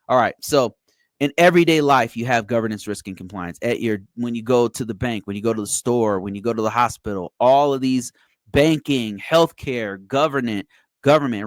All right. So in everyday life, you have governance, risk, and compliance. When you go to the bank, when you go to the store, when you go to the hospital, all of these banking, healthcare, government,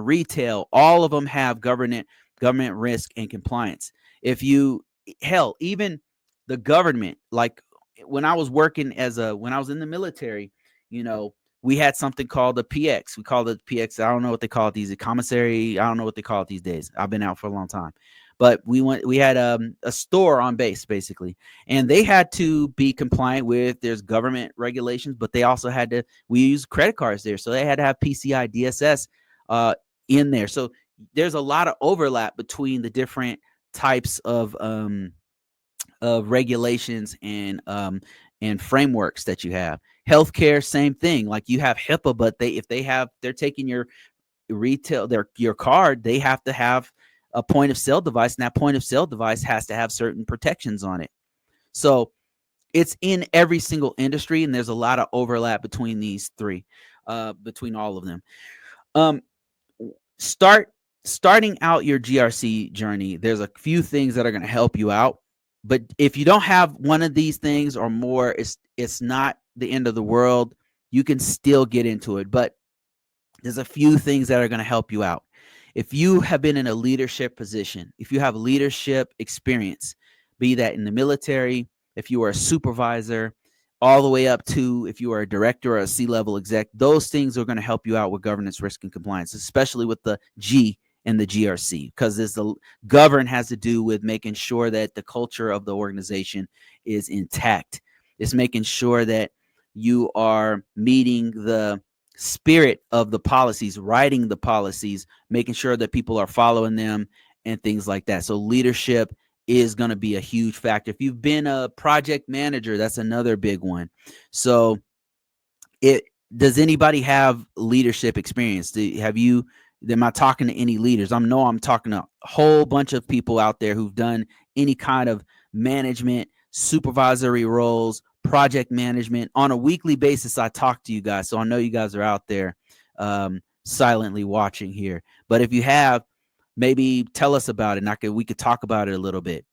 retail, all of them have government risk and compliance. If you hell, even the government, like when I was when I was in the military, you know, we had something called the PX. We called it PX. I don't know what they call it these commissary. I don't know what they call it these days. I've been out for a long time. But we had a store on base basically, and they had to be compliant with there's government regulations, but they also had to we use credit cards there, so they had to have PCI DSS in there. So there's a lot of overlap between the different types of regulations and frameworks that you have. Healthcare, same thing. Like you have HIPAA, but they're taking your your card, they have to have a point of sale device, and that point of sale device has to have certain protections on it. So it's in every single industry, and there's a lot of overlap between these three, between all of them. Um, starting out your GRC journey, there's a few things that are going to help you out. But if you don't have one of these things or more, it's not the end of the world. You can still get into it, but there's a few things that are going to help you out. If you have been in a leadership position, if you have leadership experience, be that in the military, if you are a supervisor, all the way up to if you are a director or a C-level exec, those things are going to help you out with governance, risk, and compliance, especially with the G and the GRC, because the govern has to do with making sure that the culture of the organization is intact. It's making sure that you are meeting the spirit of the policies, writing the policies, making sure that people are following them and things like that. So leadership is going to be a huge factor. If you've been a project manager, that's another big one. So does anybody have leadership experience? Am I talking to any leaders? I'm talking to a whole bunch of people out there who've done any kind of management, supervisory roles, project management on a weekly basis. I talk to you guys, so I know you guys are out there silently watching here. But if you have, maybe tell us about it, and we could talk about it a little bit.